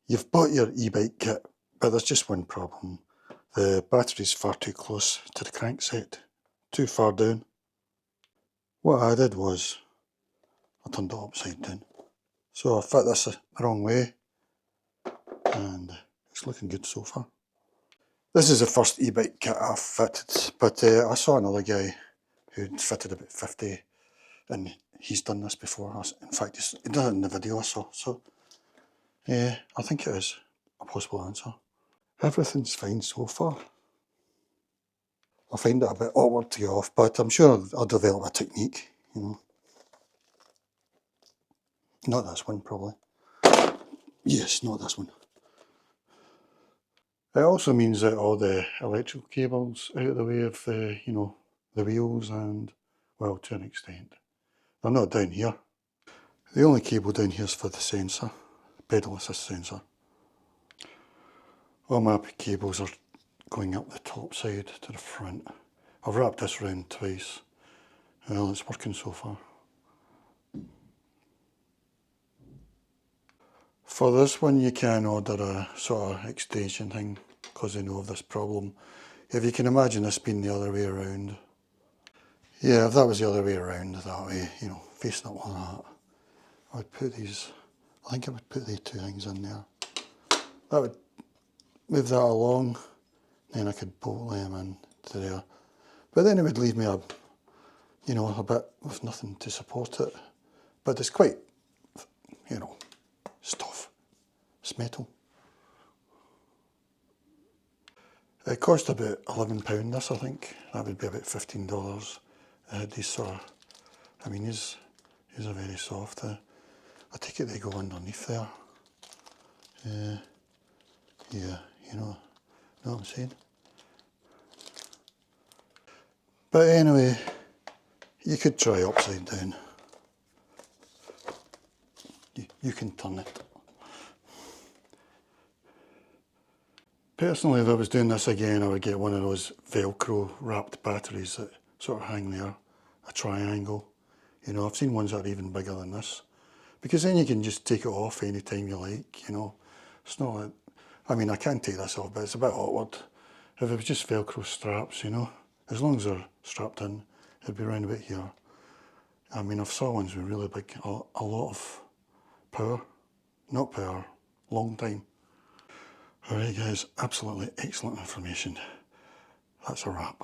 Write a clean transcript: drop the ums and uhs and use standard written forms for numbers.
You've bought your e-bike kit, but there's just one problem. The battery's far too close to the crankset, too far down. What I did was, I turned it upside down. So I fit this the wrong way, and it's looking good so far. This is the first e-bike kit I've fitted, but I saw another guy who'd fitted about 50, and he's done this before. In fact, he did it in the video I saw, so I think it is a possible answer. Everything's fine so far. I find it a bit awkward to get off, but I'm sure I'll develop a technique, you know. Not this one, probably. Yes, not this one. It also means that all the electrical cables out of the way of the, you know, the wheels and, well, to an extent. They're not down here. The only cable down here is for the sensor, the pedal assist sensor. All my cables are going up the top side to the front. I've wrapped this round twice. Well, it's working so far. For this one you can order a sort of extension thing because I know of this problem. If you can imagine this being the other way around. Yeah, if that was the other way around that way, you know, facing up like that, I would put these, I think I would put these two things in there. That would move that along, then I could bolt them in to there. But then it would leave me a, you know, a bit with nothing to support it. But it's quite, you know, stuff. It's metal. It cost about £11 this, I think. That would be about $15. These sort of, I mean, these are very soft. I take it they go underneath there. Yeah, you know what I'm saying? But anyway, you could try upside down. You can turn it. Personally, if I was doing this again, I would get one of those Velcro wrapped batteries that sort of hang there, a triangle. You know, I've seen ones that are even bigger than this. Because then you can just take it off anytime you like, you know. It's not like, I mean, I can take this off, but it's a bit awkward. If it was just Velcro straps, you know, as long as they're strapped in, it'd be around about here. I mean, I've saw ones with really big, a lot of power. Not power, long time. Alright guys, absolutely excellent information. That's a wrap.